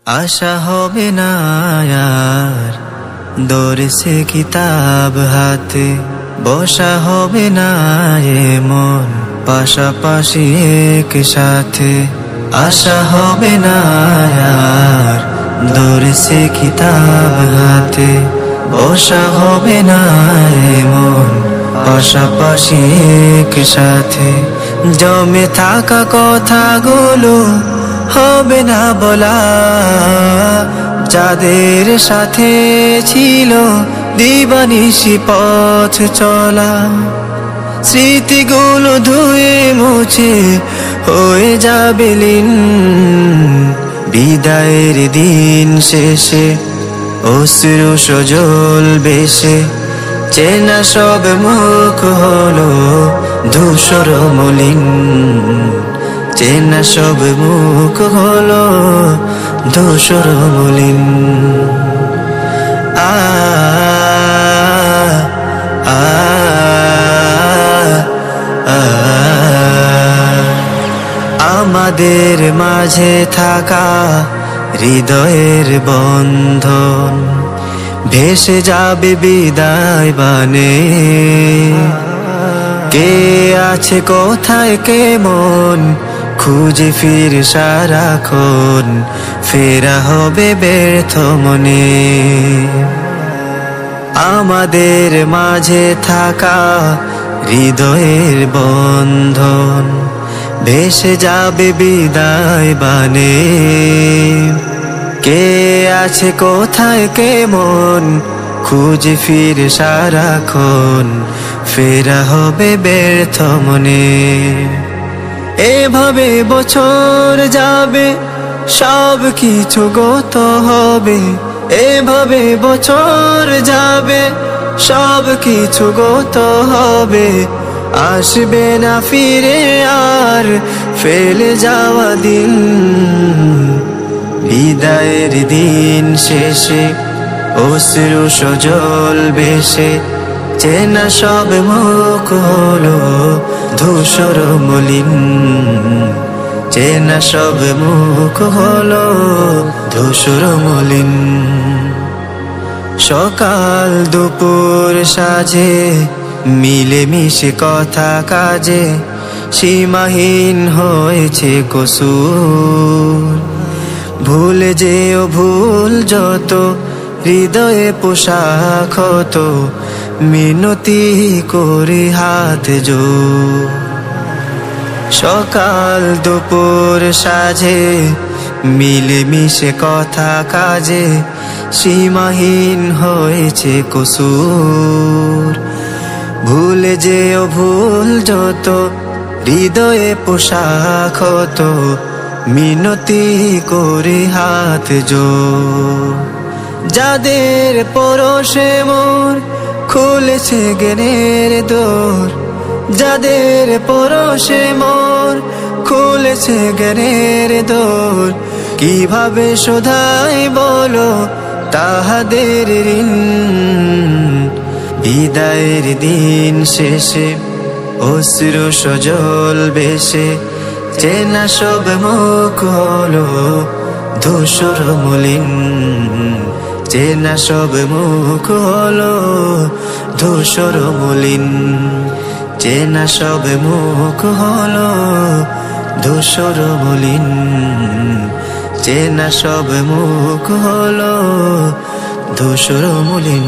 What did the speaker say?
আশা হবে না আর দরসে কিতাব হাতে, বসা হবে না এমন পাশাপাশি একসাথে। আশা হবে না আর দরসে কিতাব হাতে, বসা হবে না এমন পাশাপাশি একসাথে। জমে থাকা কথাগুলো হবে না বলা, যাদের সাথে ছিল দিবানিশি পথ চলা। স্মৃতিগুলো ধুয়ে মুছে হয়ে যাবে লীন, বিদায়ের দিন শেষে অশ্রু সজল বেশে। চেনা সব মুখ হলো ধূসর মলিন, চেনা সব মুখ হলো ধূসর মলিন। আ আ আমাদের মাঝে থাকা হৃদয়ের বন্ধন ভেসে যাবে বিদায় বানে। কে আছে কোথায় কেমন খুঁজে ফির সারাক্ষণ, ফেরা হবে ব্যর্থ মনে। আমাদের মাঝে থাকা হৃদয়ের বন্ধন ভেসে যাবে বিদায় বানে। কে আছে কোথায় কেমন খুঁজে ফির সারাক্ষণ, ফেরা হবে ব্যর্থ মনে। এভাবে বছর যাবে সব কিছু গত হবে, এভাবে বছর যাবে সব কিছু গত হবে। আসবে না ফিরে আর ফেলে যাওয়া দিন, বিদায়ের দিন শেষে অশ্রু সজল বেশে। চেনা সব মুখ হলো ধূসর মলিন, চেনা সব মুখ হলো ধূসর মলিন। সকাল দুপুর সাজে মিলেমিশে কথা কাজে, সীমাহীন হয়েছে কসুর। ভুলে যেও ভুল যত হৃদয়ে পোশাক হতো, মিনতি করে হাত জোড়। সকাল দুপুর সাজে মিলেমিশে কথা কাজে, সীমাহীন হয়েছে কসুর। ভুলে যেও ভুল যত হৃদয়ে পোশাক হতো, মিনতি করে হাত জোড়। যাদের পরশে মোর খুলেছে জ্ঞানের দোর, যাদের পরশে মোর খুলেছে জ্ঞানের দোর। কিভাবে শোধাই বলো তাহাদের ঋণ, বিদায়ের দিন শেষে অশ্রু সজল বেশে। চেনা সব মুখ হলো ধূসর মলিন, চেনা সব মুখ হলো ধূসর মলিন, চেনা সব মুখ হলো ধূসর মলিন, চেনা সব মুখ হলো ধূসর মলিন।